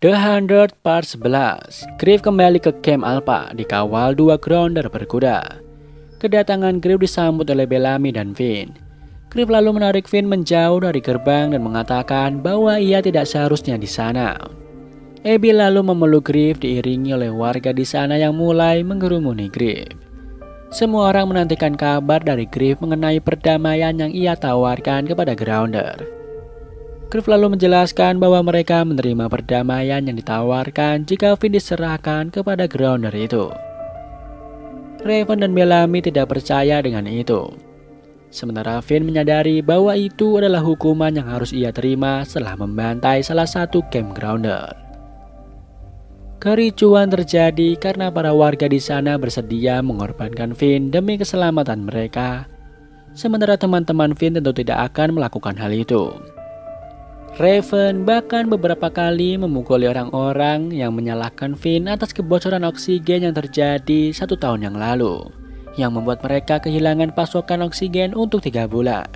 The Hundred Part 11. Griff kembali ke camp Alpha dikawal dua grounder berkuda. Kedatangan Griff disambut oleh Bellamy dan Finn. Griff lalu menarik Finn menjauh dari gerbang dan mengatakan bahwa ia tidak seharusnya di sana. Abby lalu memeluk Griff diiringi oleh warga di sana yang mulai menggerumuni Griff. Semua orang menantikan kabar dari Griff mengenai perdamaian yang ia tawarkan kepada grounder. Griff lalu menjelaskan bahwa mereka menerima perdamaian yang ditawarkan jika Finn diserahkan kepada grounder itu. Raven dan Bellamy tidak percaya dengan itu. Sementara Finn menyadari bahwa itu adalah hukuman yang harus ia terima setelah membantai salah satu camp grounder. Kericuan terjadi karena para warga di sana bersedia mengorbankan Finn demi keselamatan mereka. Sementara teman-teman Finn tentu tidak akan melakukan hal itu. Raven bahkan beberapa kali memukuli orang-orang yang menyalahkan Finn atas kebocoran oksigen yang terjadi 1 tahun yang lalu, yang membuat mereka kehilangan pasokan oksigen untuk 3 bulan.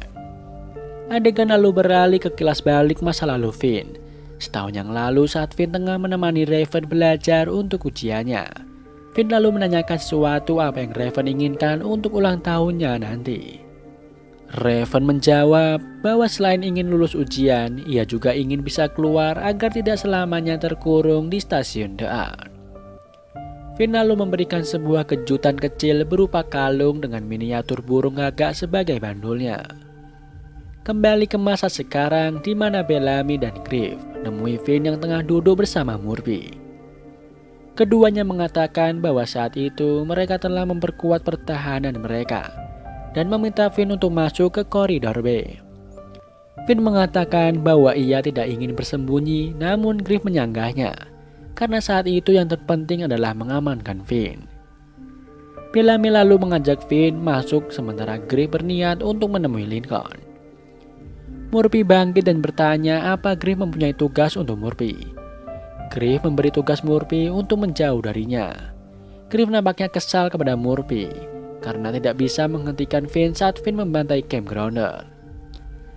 Adegan lalu beralih ke kilas balik masa lalu Finn. Setahun yang lalu saat Finn tengah menemani Raven belajar untuk ujiannya, Finn lalu menanyakan sesuatu apa yang Raven inginkan untuk ulang tahunnya nanti. Raven menjawab bahwa selain ingin lulus ujian, ia juga ingin bisa keluar agar tidak selamanya terkurung di stasiun The Ark. Finn lalu memberikan sebuah kejutan kecil berupa kalung dengan miniatur burung gagak sebagai bandulnya. Kembali ke masa sekarang di mana Bellamy dan Griff menemui Finn yang tengah duduk bersama Murphy. Keduanya mengatakan bahwa saat itu mereka telah memperkuat pertahanan mereka dan meminta Finn untuk masuk ke koridor B. Finn mengatakan bahwa ia tidak ingin bersembunyi, namun Griff menyanggahnya karena saat itu yang terpenting adalah mengamankan Finn. Bellamy lalu mengajak Finn masuk sementara Griff berniat untuk menemui Lincoln. Murphy bangkit dan bertanya apa Griff mempunyai tugas untuk Murphy. Griff memberi tugas Murphy untuk menjauh darinya. Griff nampaknya kesal kepada Murphy karena tidak bisa menghentikan Finn saat Finn membantai camp grounder.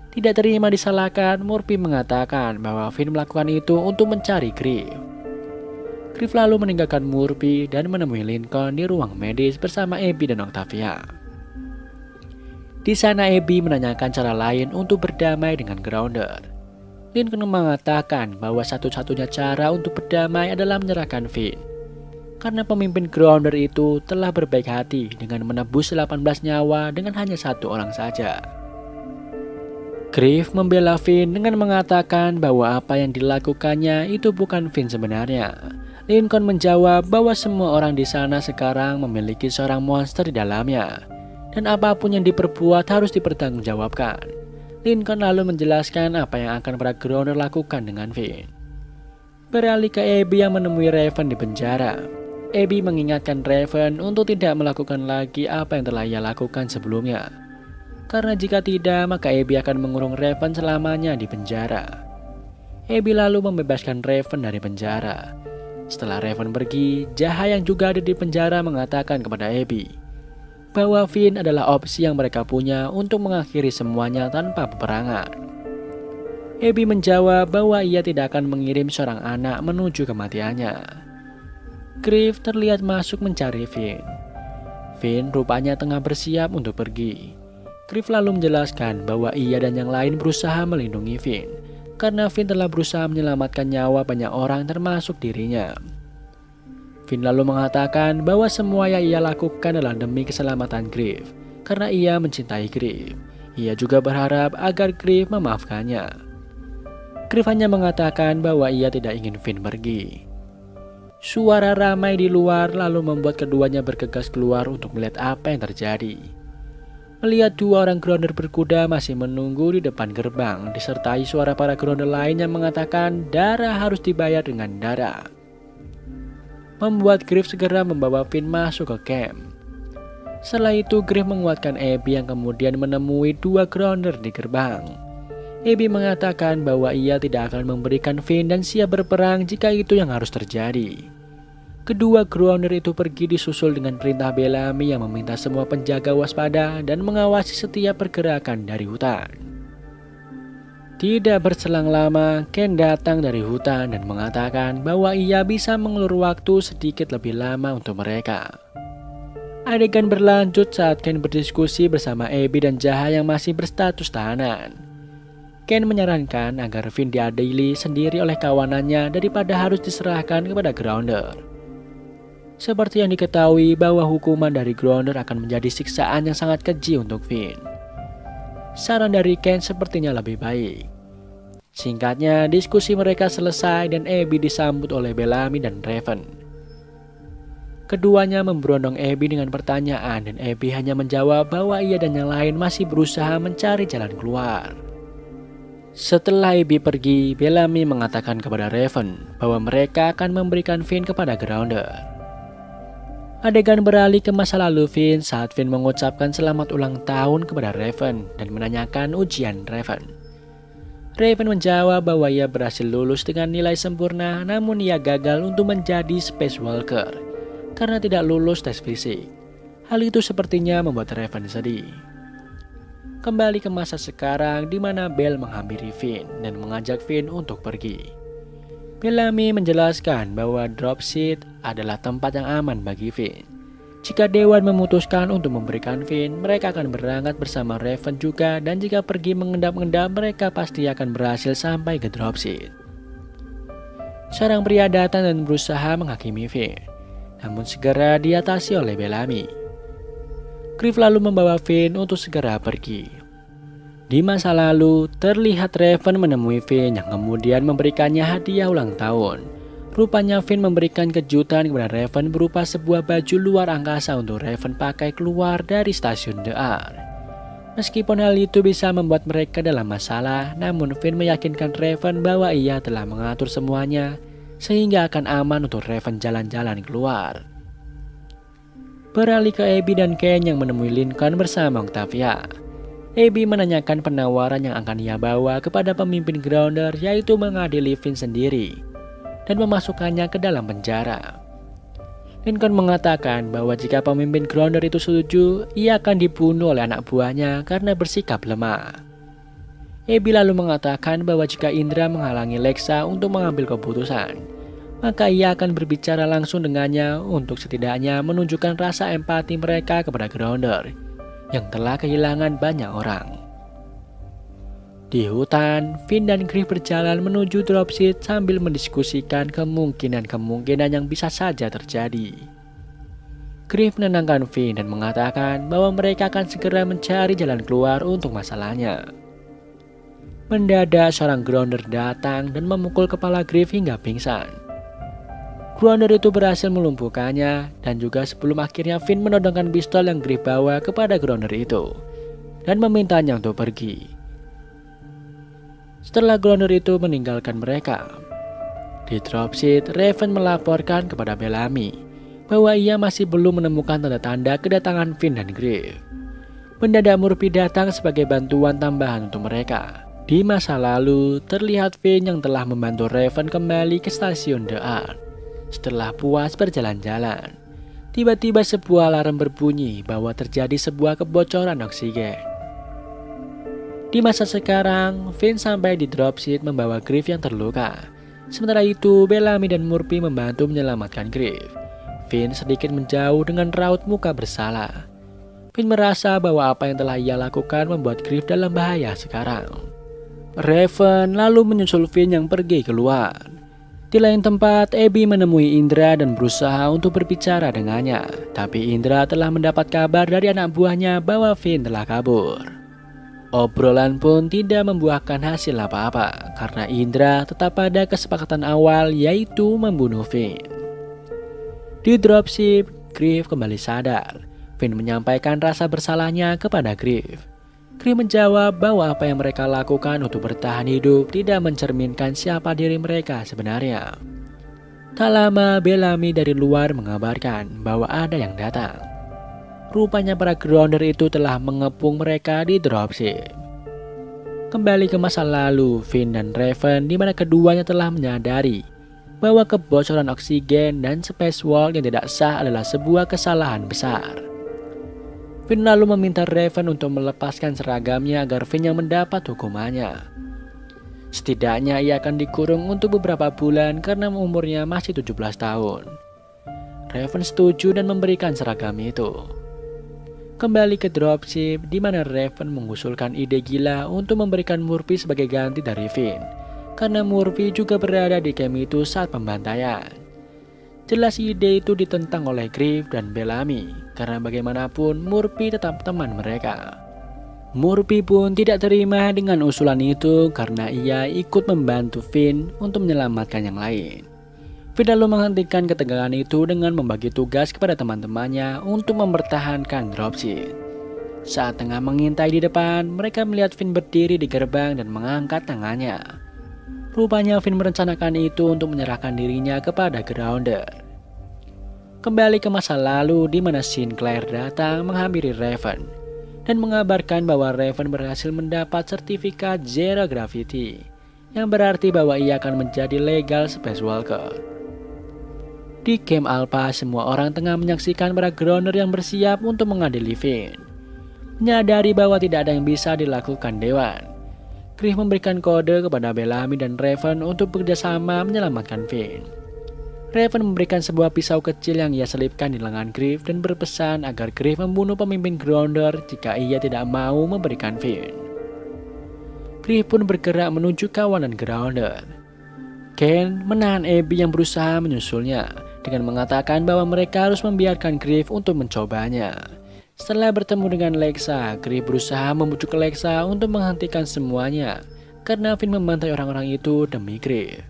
Tidak terima disalahkan, Murphy mengatakan bahwa Finn melakukan itu untuk mencari Griff. Griff lalu meninggalkan Murphy dan menemui Lincoln di ruang medis bersama Abby dan Octavia. Di sana Abby menanyakan cara lain untuk berdamai dengan grounder. Lincoln mengatakan bahwa satu-satunya cara untuk berdamai adalah menyerahkan Finn, karena pemimpin grounder itu telah berbaik hati dengan menebus 18 nyawa dengan hanya 1 orang saja. Griff membela Finn dengan mengatakan bahwa apa yang dilakukannya itu bukan Finn sebenarnya. Lincoln menjawab bahwa semua orang di sana sekarang memiliki seorang monster di dalamnya, dan apapun yang diperbuat harus dipertanggungjawabkan. Lincoln lalu menjelaskan apa yang akan para grounder lakukan dengan Finn. Beralih ke Abby yang menemui Raven di penjara. Abby mengingatkan Raven untuk tidak melakukan lagi apa yang telah ia lakukan sebelumnya, karena jika tidak maka Abby akan mengurung Raven selamanya di penjara. Abby lalu membebaskan Raven dari penjara. Setelah Raven pergi, Jaha yang juga ada di penjara mengatakan kepada Abby bahwa Finn adalah opsi yang mereka punya untuk mengakhiri semuanya tanpa peperangan. Abby menjawab bahwa ia tidak akan mengirim seorang anak menuju kematiannya. Griff terlihat masuk mencari Finn. Finn rupanya tengah bersiap untuk pergi. Griff lalu menjelaskan bahwa ia dan yang lain berusaha melindungi Finn, karena Finn telah berusaha menyelamatkan nyawa banyak orang termasuk dirinya. Finn lalu mengatakan bahwa semua yang ia lakukan adalah demi keselamatan Griff, karena ia mencintai Griff. Ia juga berharap agar Griff memaafkannya. Griff hanya mengatakan bahwa ia tidak ingin Finn pergi. Suara ramai di luar lalu membuat keduanya bergegas keluar untuk melihat apa yang terjadi. Melihat 2 orang grounder berkuda masih menunggu di depan gerbang, disertai suara para grounder lain yang mengatakan darah harus dibayar dengan darah, membuat Griff segera membawa Finn masuk ke camp. Setelah itu Griff menguatkan Abby yang kemudian menemui 2 grounder di gerbang. Abby mengatakan bahwa ia tidak akan memberikan Finn dan siap berperang jika itu yang harus terjadi. Kedua grounder itu pergi disusul dengan perintah Bellamy yang meminta semua penjaga waspada dan mengawasi setiap pergerakan dari hutan. Tidak berselang lama, Ken datang dari hutan dan mengatakan bahwa ia bisa mengulur waktu sedikit lebih lama untuk mereka. Adegan berlanjut saat Ken berdiskusi bersama Abby dan Jaha yang masih berstatus tahanan. Ken menyarankan agar Finn diadili sendiri oleh kawanannya daripada harus diserahkan kepada Grounder. Seperti yang diketahui bahwa hukuman dari Grounder akan menjadi siksaan yang sangat keji untuk Finn. Saran dari Ken sepertinya lebih baik. Singkatnya, diskusi mereka selesai dan Abby disambut oleh Bellamy dan Raven. Keduanya memberondong Abby dengan pertanyaan dan Abby hanya menjawab bahwa ia dan yang lain masih berusaha mencari jalan keluar. Setelah Abby pergi, Bellamy mengatakan kepada Raven bahwa mereka akan memberikan Finn kepada Grounder. Adegan beralih ke masa lalu Finn saat Finn mengucapkan selamat ulang tahun kepada Raven dan menanyakan ujian Raven. Raven menjawab bahwa ia berhasil lulus dengan nilai sempurna, namun ia gagal untuk menjadi Space Walker karena tidak lulus tes fisik. Hal itu sepertinya membuat Raven sedih. Kembali ke masa sekarang di mana Bell menghampiri Finn dan mengajak Finn untuk pergi. Bellamy menjelaskan bahwa Dropseed adalah tempat yang aman bagi Finn. Jika Dewan memutuskan untuk memberikan Finn, mereka akan berangkat bersama Raven juga, dan jika pergi mengendap-endap mereka pasti akan berhasil sampai ke Dropseed. Seorang pria datang dan berusaha menghakimi Finn, namun segera diatasi oleh Bellamy. Griff lalu membawa Finn untuk segera pergi. Di masa lalu, terlihat Raven menemui Finn yang kemudian memberikannya hadiah ulang tahun. Rupanya Finn memberikan kejutan kepada Raven berupa sebuah baju luar angkasa untuk Raven pakai keluar dari stasiun The Ark. Meskipun hal itu bisa membuat mereka dalam masalah, namun Finn meyakinkan Raven bahwa ia telah mengatur semuanya sehingga akan aman untuk Raven jalan-jalan keluar. Beralih ke Abby dan Ken yang menemui Lincoln bersama Octavia. Abby menanyakan penawaran yang akan ia bawa kepada pemimpin Grounder, yaitu mengadili Finn sendiri dan memasukkannya ke dalam penjara. Lincoln mengatakan bahwa jika pemimpin Grounder itu setuju, ia akan dibunuh oleh anak buahnya karena bersikap lemah. Abby lalu mengatakan bahwa jika Indra menghalangi Lexa untuk mengambil keputusan, maka ia akan berbicara langsung dengannya untuk setidaknya menunjukkan rasa empati mereka kepada Grounder yang telah kehilangan banyak orang. Di hutan, Finn dan Griff berjalan menuju Dropseed sambil mendiskusikan kemungkinan-kemungkinan yang bisa saja terjadi. Griff menenangkan Finn dan mengatakan bahwa mereka akan segera mencari jalan keluar untuk masalahnya. Mendadak seorang Grounder datang dan memukul kepala Griff hingga pingsan. Grounder itu berhasil melumpuhkannya, dan juga sebelum akhirnya Finn menodongkan pistol yang Griff bawa kepada Grounder itu dan memintanya untuk pergi. Setelah Grounder itu meninggalkan mereka, di Dropseed, Raven melaporkan kepada Bellamy bahwa ia masih belum menemukan tanda-tanda kedatangan Finn dan Griff. Mendadak Murphy datang sebagai bantuan tambahan untuk mereka. Di masa lalu, terlihat Finn yang telah membantu Raven kembali ke stasiun The Ark. Setelah puas berjalan-jalan, tiba-tiba sebuah alarm berbunyi bahwa terjadi sebuah kebocoran oksigen. Di masa sekarang, Finn sampai di Dropseed membawa Griff yang terluka. Sementara itu, Bellamy dan Murphy membantu menyelamatkan Griff. Finn sedikit menjauh dengan raut muka bersalah. Finn merasa bahwa apa yang telah ia lakukan membuat Griff dalam bahaya sekarang. Raven lalu menyusul Finn yang pergi keluar. Di lain tempat, Abby menemui Indra dan berusaha untuk berbicara dengannya. Tapi Indra telah mendapat kabar dari anak buahnya bahwa Finn telah kabur. Obrolan pun tidak membuahkan hasil apa-apa karena Indra tetap pada kesepakatan awal, yaitu membunuh Finn. Di Dropseed, Griff kembali sadar. Finn menyampaikan rasa bersalahnya kepada Griff. Griff menjawab bahwa apa yang mereka lakukan untuk bertahan hidup tidak mencerminkan siapa diri mereka sebenarnya. Tak lama, Bellamy dari luar mengabarkan bahwa ada yang datang. Rupanya para Grounder itu telah mengepung mereka di Dropseed. Kembali ke masa lalu, Finn dan Raven di mana keduanya telah menyadari bahwa kebocoran oksigen dan spacewalk yang tidak sah adalah sebuah kesalahan besar. Finn lalu meminta Raven untuk melepaskan seragamnya agar Finn yang mendapat hukumannya. Setidaknya ia akan dikurung untuk beberapa bulan karena umurnya masih 17 tahun. Raven setuju dan memberikan seragam itu. Kembali ke dropship, di mana Raven mengusulkan ide gila untuk memberikan Murphy sebagai ganti dari Finn, karena Murphy juga berada di camp itu saat pembantaian. Jelas ide itu ditentang oleh Griff dan Bellamy, karena bagaimanapun Murphy tetap teman mereka. Murphy pun tidak terima dengan usulan itu karena ia ikut membantu Finn untuk menyelamatkan yang lain. Finn lalu menghentikan ketegangan itu dengan membagi tugas kepada teman-temannya untuk mempertahankan dropship. Saat tengah mengintai di depan, mereka melihat Finn berdiri di gerbang dan mengangkat tangannya. Rupanya Finn merencanakan itu untuk menyerahkan dirinya kepada Grounder. Kembali ke masa lalu di mana Sinclair datang menghampiri Raven dan mengabarkan bahwa Raven berhasil mendapat sertifikat Zero Gravity, yang berarti bahwa ia akan menjadi legal Space Walker. Di camp Alpha, semua orang tengah menyaksikan para Grounder yang bersiap untuk mengadili Finn. Menyadari bahwa tidak ada yang bisa dilakukan Dewan, Griff memberikan kode kepada Bellamy dan Raven untuk bekerjasama menyelamatkan Finn. Raven memberikan sebuah pisau kecil yang ia selipkan di lengan Griff dan berpesan agar Griff membunuh pemimpin Grounder jika ia tidak mau memberikan Finn. Griff pun bergerak menuju kawanan Grounder. Ken menahan Abby yang berusaha menyusulnya dengan mengatakan bahwa mereka harus membiarkan Griff untuk mencobanya. Setelah bertemu dengan Lexa, Griff berusaha membujuk Lexa untuk menghentikan semuanya karena Finn membantai orang-orang itu demi Griff.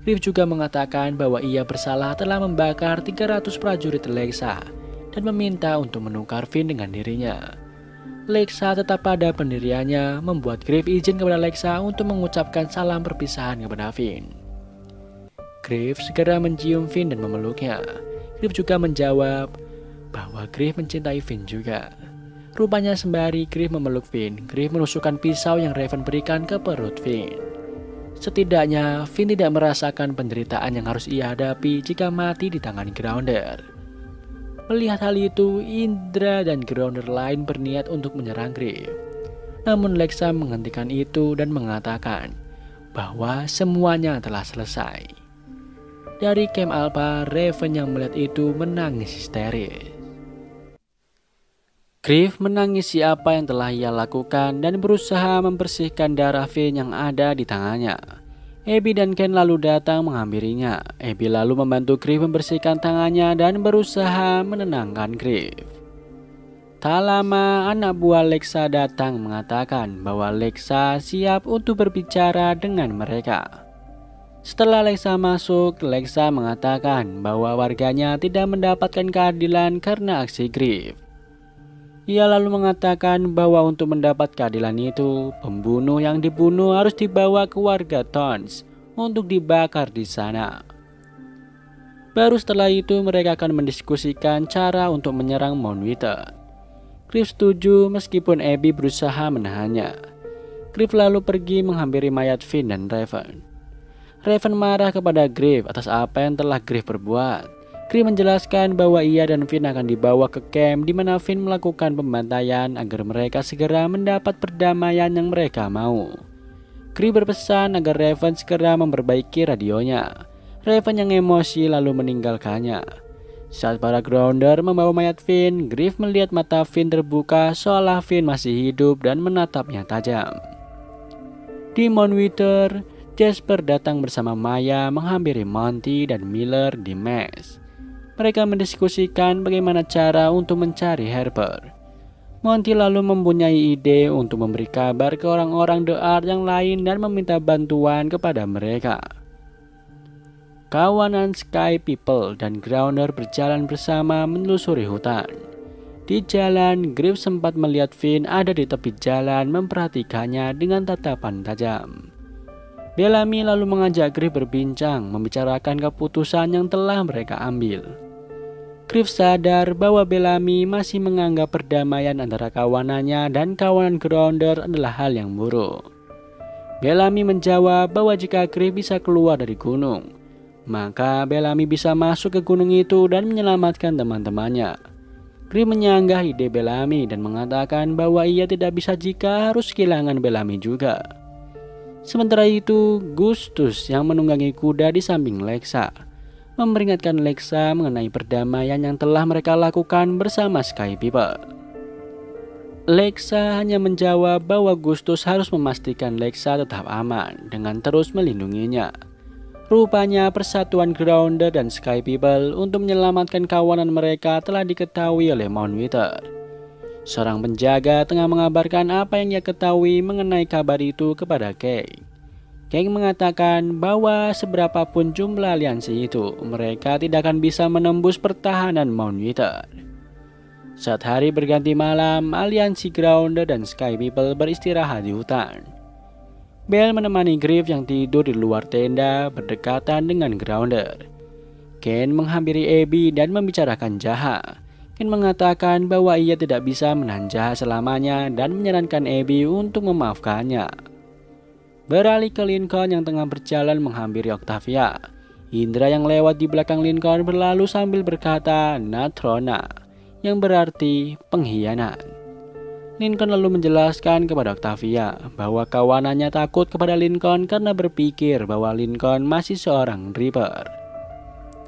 Griff juga mengatakan bahwa ia bersalah telah membakar 300 prajurit Lexa dan meminta untuk menukar Finn dengan dirinya. Lexa tetap pada pendiriannya, membuat Griff izin kepada Lexa untuk mengucapkan salam perpisahan kepada Finn. Griff segera mencium Finn dan memeluknya. Griff juga menjawab bahwa Griff mencintai Finn juga. Rupanya sembari Griff memeluk Finn, Griff menusukkan pisau yang Raven berikan ke perut Finn. Setidaknya Finn tidak merasakan penderitaan yang harus ia hadapi jika mati di tangan Grounder. Melihat hal itu, Indra dan Grounder lain berniat untuk menyerang Griff. Namun Lexa menghentikan itu dan mengatakan bahwa semuanya telah selesai. Dari camp Alpha, Raven yang melihat itu menangis histeris. Griff menangisi apa yang telah ia lakukan dan berusaha membersihkan darah Finn yang ada di tangannya. Abby dan Ken lalu datang menghampirinya. Abby lalu membantu Griff membersihkan tangannya dan berusaha menenangkan Griff. Tak lama, anak buah Lexa datang mengatakan bahwa Lexa siap untuk berbicara dengan mereka. Setelah Lexa masuk, Lexa mengatakan bahwa warganya tidak mendapatkan keadilan karena aksi Griff. Ia lalu mengatakan bahwa untuk mendapat keadilan itu, pembunuh yang dibunuh harus dibawa ke warga Tons untuk dibakar di sana. Baru setelah itu mereka akan mendiskusikan cara untuk menyerang Mount Wither. Griff setuju meskipun Abby berusaha menahannya. Griff lalu pergi menghampiri mayat Finn dan Raven. Raven marah kepada Griff atas apa yang telah Griff perbuat. Griff menjelaskan bahwa ia dan Finn akan dibawa ke camp di mana Finn melakukan pembantaian agar mereka segera mendapat perdamaian yang mereka mau. Griff berpesan agar Raven segera memperbaiki radionya. Raven yang emosi lalu meninggalkannya. Saat para Grounder membawa mayat Finn, Griff melihat mata Finn terbuka seolah Finn masih hidup dan menatapnya tajam. Di Mount Wither, Jasper datang bersama Maya menghampiri Monty dan Miller di mes. Mereka mendiskusikan bagaimana cara untuk mencari Harper. Monty lalu mempunyai ide untuk memberi kabar ke orang-orang The Art yang lain dan meminta bantuan kepada mereka. Kawanan Sky People dan Grounder berjalan bersama menelusuri hutan. Di jalan, Griff sempat melihat Finn ada di tepi jalan memperhatikannya dengan tatapan tajam. Bellamy lalu mengajak Griff berbincang, membicarakan keputusan yang telah mereka ambil. Griff sadar bahwa Bellamy masih menganggap perdamaian antara kawanannya dan kawanan Grounder adalah hal yang buruk. Bellamy menjawab bahwa jika Griff bisa keluar dari gunung, maka Bellamy bisa masuk ke gunung itu dan menyelamatkan teman-temannya. Griff menyanggah ide Bellamy dan mengatakan bahwa ia tidak bisa jika harus kehilangan Bellamy juga. Sementara itu, Gustus yang menunggangi kuda di samping Lexa memperingatkan Lexa mengenai perdamaian yang telah mereka lakukan bersama Sky People. Lexa hanya menjawab bahwa Gustus harus memastikan Lexa tetap aman dengan terus melindunginya. Rupanya persatuan Grounder dan Sky People untuk menyelamatkan kawanan mereka telah diketahui oleh Mount Wither. Seorang penjaga tengah mengabarkan apa yang ia ketahui mengenai kabar itu kepada Kang. Kang mengatakan bahwa seberapapun jumlah aliansi itu, mereka tidak akan bisa menembus pertahanan Mount Wither. Saat hari berganti malam, aliansi Grounder dan Sky People beristirahat di hutan. Bell menemani Griff yang tidur di luar tenda berdekatan dengan Grounder. Ken menghampiri Abby dan membicarakan Jaha. Ken mengatakan bahwa ia tidak bisa menahan Jaha selamanya dan menyarankan Abby untuk memaafkannya. Beralih ke Lincoln yang tengah berjalan menghampiri Octavia. Indra yang lewat di belakang Lincoln berlalu sambil berkata Natrona, yang berarti pengkhianat. Lincoln lalu menjelaskan kepada Octavia bahwa kawanannya takut kepada Lincoln karena berpikir bahwa Lincoln masih seorang Reaper.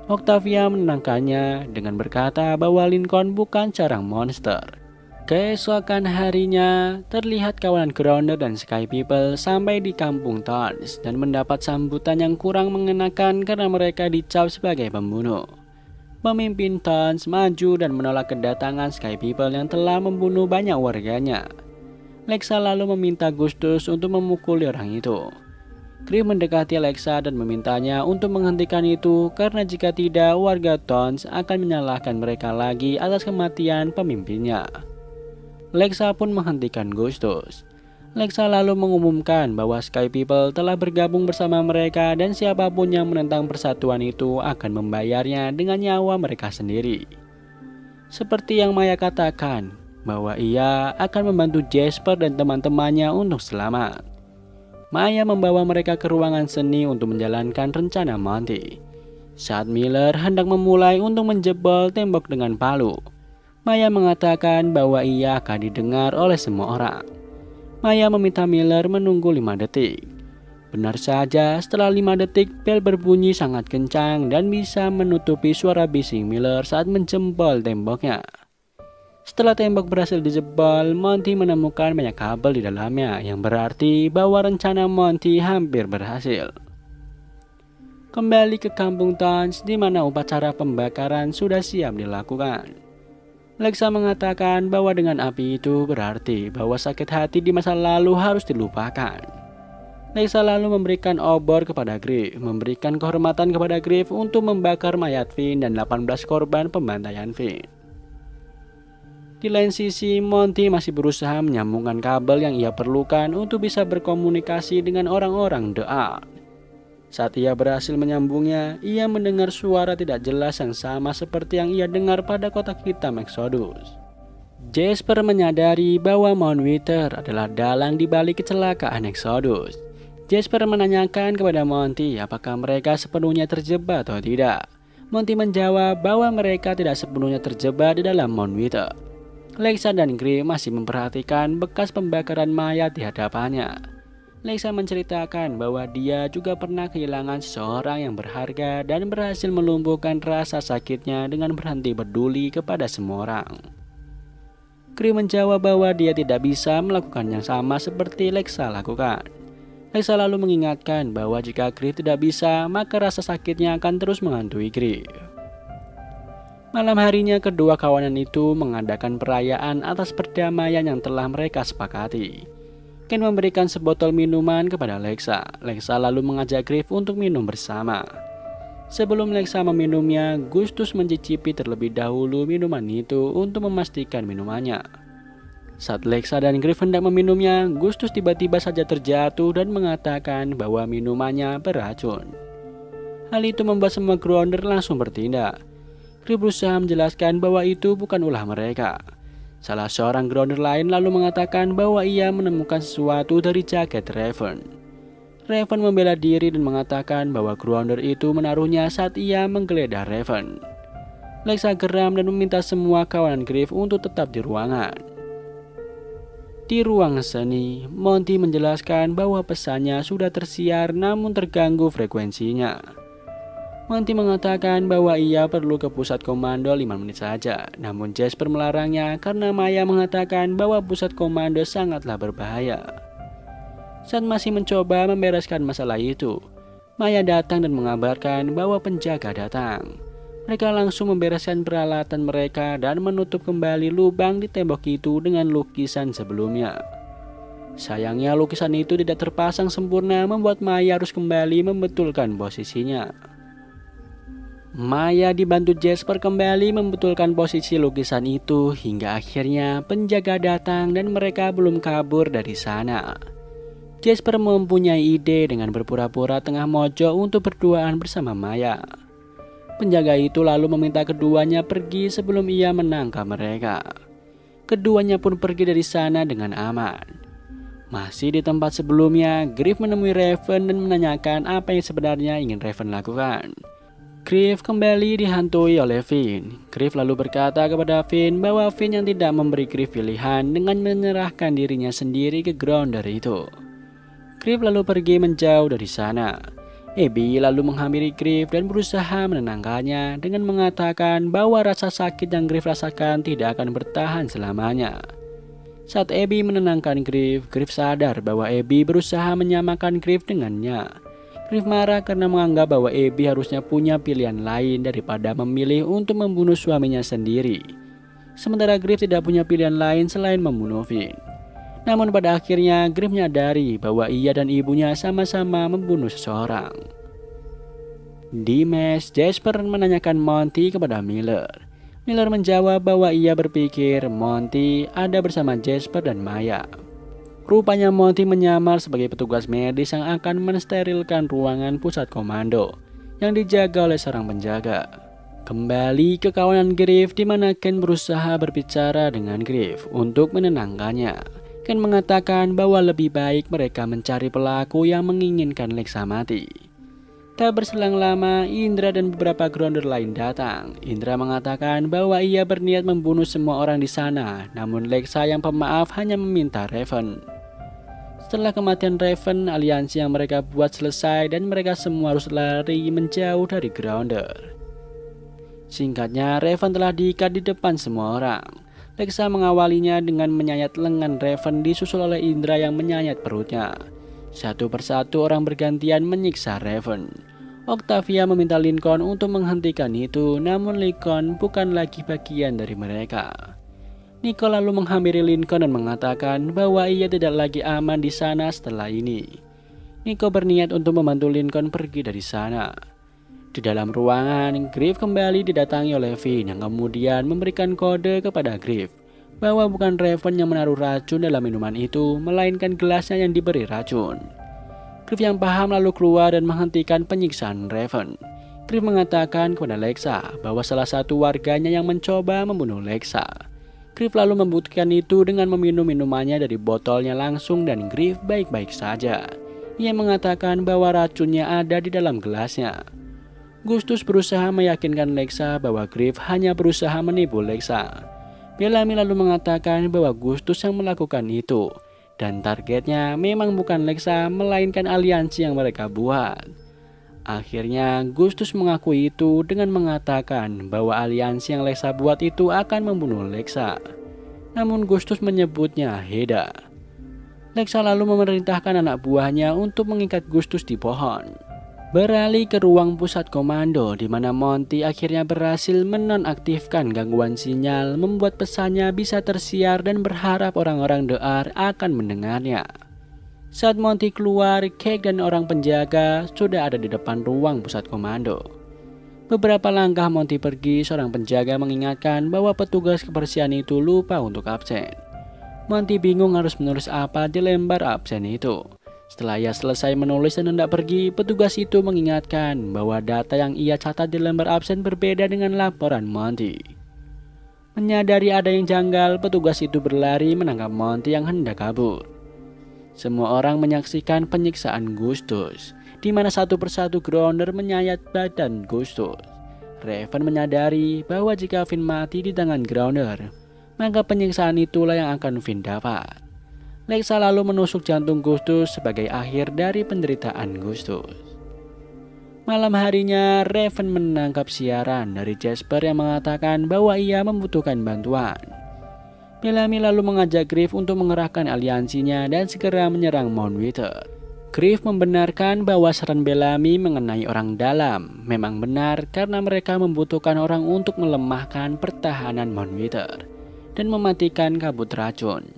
Octavia menenangkannya dengan berkata bahwa Lincoln bukan seorang monster. Keesokan harinya, terlihat kawanan Grounder dan Sky People sampai di kampung Thorns dan mendapat sambutan yang kurang mengenakan karena mereka dicap sebagai pembunuh. Pemimpin Thorns maju dan menolak kedatangan Sky People yang telah membunuh banyak warganya. Lexa lalu meminta Gustus untuk memukuli orang itu. Griff mendekati Lexa dan memintanya untuk menghentikan itu karena jika tidak, warga Thorns akan menyalahkan mereka lagi atas kematian pemimpinnya. Lexa pun menghentikan Gustus. Lexa lalu mengumumkan bahwa Sky People telah bergabung bersama mereka dan siapapun yang menentang persatuan itu akan membayarnya dengan nyawa mereka sendiri. Seperti yang Maya katakan, bahwa ia akan membantu Jasper dan teman-temannya untuk selamat. Maya membawa mereka ke ruangan seni untuk menjalankan rencana Monty. Saat Miller hendak memulai untuk menjebol tembok dengan palu, Maya mengatakan bahwa ia akan didengar oleh semua orang. Maya meminta Miller menunggu 5 detik. Benar saja, setelah 5 detik, bel berbunyi sangat kencang dan bisa menutupi suara bising Miller saat menjebol temboknya. Setelah tembok berhasil dijebol, Monty menemukan banyak kabel di dalamnya, yang berarti bahwa rencana Monty hampir berhasil. Kembali ke kampung Thorns, di mana upacara pembakaran sudah siap dilakukan. Lexa mengatakan bahwa dengan api itu berarti bahwa sakit hati di masa lalu harus dilupakan. Lexa lalu memberikan obor kepada Griff, memberikan kehormatan kepada Griff untuk membakar mayat Finn dan 18 korban pembantaian Finn. Di lain sisi, Monty masih berusaha menyambungkan kabel yang ia perlukan untuk bisa berkomunikasi dengan orang-orang The Ark. Saat ia berhasil menyambungnya, ia mendengar suara tidak jelas yang sama seperti yang ia dengar pada kotak hitam Exodus. Jasper menyadari bahwa Mount Wither adalah dalang di balik kecelakaan Exodus. Jasper menanyakan kepada Monty apakah mereka sepenuhnya terjebak atau tidak. Monty menjawab bahwa mereka tidak sepenuhnya terjebak di dalam Mount Wither. Lexa dan Griff masih memperhatikan bekas pembakaran mayat di hadapannya. Lexa menceritakan bahwa dia juga pernah kehilangan seseorang yang berharga dan berhasil melumpuhkan rasa sakitnya dengan berhenti peduli kepada semua orang. Griff menjawab bahwa dia tidak bisa melakukan yang sama seperti Lexa lakukan. Lexa lalu mengingatkan bahwa jika Griff tidak bisa, maka rasa sakitnya akan terus menghantui Griff. Malam harinya, kedua kawanan itu mengadakan perayaan atas perdamaian yang telah mereka sepakati. Ken memberikan sebotol minuman kepada Lexa. Lexa lalu mengajak Griff untuk minum bersama. Sebelum Lexa meminumnya, Gustus mencicipi terlebih dahulu minuman itu untuk memastikan minumannya. Saat Lexa dan Griff hendak meminumnya, Gustus tiba-tiba saja terjatuh dan mengatakan bahwa minumannya beracun. Hal itu membuat semua Grounder langsung bertindak. Griff berusaha menjelaskan bahwa itu bukan ulah mereka. Salah seorang Grounder lain lalu mengatakan bahwa ia menemukan sesuatu dari jaket Raven. Raven membela diri dan mengatakan bahwa Grounder itu menaruhnya saat ia menggeledah Raven. Lexa geram dan meminta semua kawanan Griff untuk tetap di ruangan. Di ruang seni, Monty menjelaskan bahwa pesannya sudah tersiar namun terganggu frekuensinya. Monty mengatakan bahwa ia perlu ke pusat komando 5 menit saja, namun Jasper melarangnya karena Maya mengatakan bahwa pusat komando sangatlah berbahaya. Saat masih mencoba membereskan masalah itu, Maya datang dan mengabarkan bahwa penjaga datang. Mereka langsung membereskan peralatan mereka dan menutup kembali lubang di tembok itu dengan lukisan sebelumnya. Sayangnya lukisan itu tidak terpasang sempurna, membuat Maya harus kembali membetulkan posisinya. Maya dibantu Jasper kembali membetulkan posisi lukisan itu hingga akhirnya penjaga datang dan mereka belum kabur dari sana. Jasper mempunyai ide dengan berpura-pura tengah mojok untuk berduaan bersama Maya. Penjaga itu lalu meminta keduanya pergi sebelum ia menangkap mereka. Keduanya pun pergi dari sana dengan aman. Masih di tempat sebelumnya, Griff menemui Raven dan menanyakan apa yang sebenarnya ingin Raven lakukan. Griff kembali dihantui oleh Finn. Griff lalu berkata kepada Finn bahwa Finn yang tidak memberi Griff pilihan dengan menyerahkan dirinya sendiri ke Grounder itu. Griff lalu pergi menjauh dari sana. Abby lalu menghampiri Griff dan berusaha menenangkannya dengan mengatakan bahwa rasa sakit yang Griff rasakan tidak akan bertahan selamanya. Saat Abby menenangkan Griff, Griff sadar bahwa Abby berusaha menyamakan Griff dengannya. Griff marah karena menganggap bahwa Abby harusnya punya pilihan lain daripada memilih untuk membunuh suaminya sendiri. Sementara Griff tidak punya pilihan lain selain membunuh Finn. Namun pada akhirnya Griff menyadari bahwa ia dan ibunya sama-sama membunuh seseorang. Di mes, Jasper menanyakan Monty kepada Miller. Miller menjawab bahwa ia berpikir Monty ada bersama Jasper dan Maya. Rupanya Monty menyamar sebagai petugas medis yang akan mensterilkan ruangan pusat komando yang dijaga oleh seorang penjaga. Kembali ke kawanan Griff di mana Ken berusaha berbicara dengan Griff untuk menenangkannya. Ken mengatakan bahwa lebih baik mereka mencari pelaku yang menginginkan Lexa mati. Tak berselang lama, Indra dan beberapa Grounder lain datang. Indra mengatakan bahwa ia berniat membunuh semua orang di sana, namun Lexa yang pemaaf hanya meminta Raven. Setelah kematian Raven, aliansi yang mereka buat selesai dan mereka semua harus lari menjauh dari Grounder. Singkatnya, Raven telah diikat di depan semua orang. Lexa mengawalinya dengan menyayat lengan Raven disusul oleh Indra yang menyayat perutnya. Satu persatu orang bergantian menyiksa Raven. Octavia meminta Lincoln untuk menghentikan itu, namun Lincoln bukan lagi bagian dari mereka. Nico lalu menghampiri Lincoln dan mengatakan bahwa ia tidak lagi aman di sana setelah ini. Nico berniat untuk membantu Lincoln pergi dari sana. Di dalam ruangan, Griff kembali didatangi oleh Finn yang kemudian memberikan kode kepada Griff bahwa bukan Raven yang menaruh racun dalam minuman itu, melainkan gelasnya yang diberi racun. Griff yang paham lalu keluar dan menghentikan penyiksaan Raven. Griff mengatakan kepada Lexa bahwa salah satu warganya yang mencoba membunuh Lexa. Griff lalu membuktikan itu dengan meminum minumannya dari botolnya langsung dan Griff baik-baik saja. Ia mengatakan bahwa racunnya ada di dalam gelasnya. Gustus berusaha meyakinkan Lexa bahwa Griff hanya berusaha menipu Lexa. Bellamy lalu mengatakan bahwa Gustus yang melakukan itu dan targetnya memang bukan Lexa melainkan aliansi yang mereka buat. Akhirnya Gustus mengakui itu dengan mengatakan bahwa aliansi yang Lexa buat itu akan membunuh Lexa. Namun Gustus menyebutnya Heda. Lexa lalu memerintahkan anak buahnya untuk mengikat Gustus di pohon. Beralih ke ruang pusat komando di mana Monty akhirnya berhasil menonaktifkan gangguan sinyal, membuat pesannya bisa tersiar dan berharap orang-orang Dear akan mendengarnya. Saat Monty keluar, Cake dan orang penjaga sudah ada di depan ruang pusat komando. Beberapa langkah Monty pergi, seorang penjaga mengingatkan bahwa petugas kebersihan itu lupa untuk absen. Monty bingung harus menulis apa di lembar absen itu. Setelah ia selesai menulis dan hendak pergi, petugas itu mengingatkan bahwa data yang ia catat di lembar absen berbeda dengan laporan Monty. Menyadari ada yang janggal, petugas itu berlari menangkap Monty yang hendak kabur. Semua orang menyaksikan penyiksaan Gustus, di mana satu persatu Grounder menyayat badan Gustus. Raven menyadari bahwa jika Finn mati di tangan Grounder, maka penyiksaan itulah yang akan Finn dapat. Lexa lalu menusuk jantung Gustus sebagai akhir dari penderitaan Gustus. Malam harinya, Raven menangkap siaran dari Jasper yang mengatakan bahwa ia membutuhkan bantuan. Bellamy lalu mengajak Griff untuk mengerahkan aliansinya dan segera menyerang Mount Wither. Griff membenarkan bahwa saran Bellamy mengenai orang dalam memang benar karena mereka membutuhkan orang untuk melemahkan pertahanan Mount Wither dan mematikan kabut racun.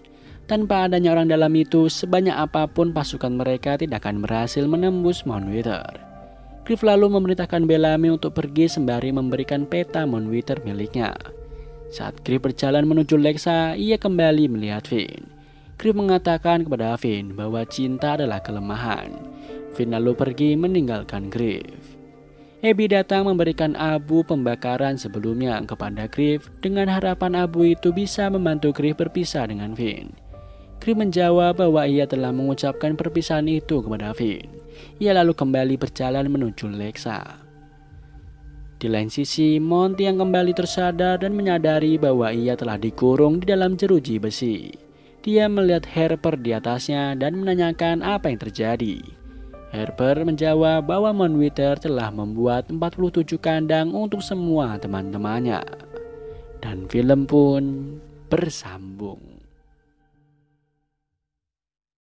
Tanpa adanya orang dalam itu, sebanyak apapun pasukan mereka tidak akan berhasil menembus Mount Wither. Griff lalu memerintahkan Bellamy untuk pergi sembari memberikan peta Mount Wither miliknya. Saat Griff berjalan menuju Lexa, ia kembali melihat Finn. Griff mengatakan kepada Finn bahwa cinta adalah kelemahan. Finn lalu pergi meninggalkan Griff. Abby datang memberikan abu pembakaran sebelumnya kepada Griff dengan harapan abu itu bisa membantu Griff berpisah dengan Finn. Griff menjawab bahwa ia telah mengucapkan perpisahan itu kepada Finn. Ia lalu kembali berjalan menuju Lexa. Di lain sisi, Monty yang kembali tersadar dan menyadari bahwa ia telah dikurung di dalam jeruji besi. Dia melihat Harper di atasnya dan menanyakan apa yang terjadi. Harper menjawab bahwa Mount Wither telah membuat 47 kandang untuk semua teman-temannya. Dan film pun bersambung.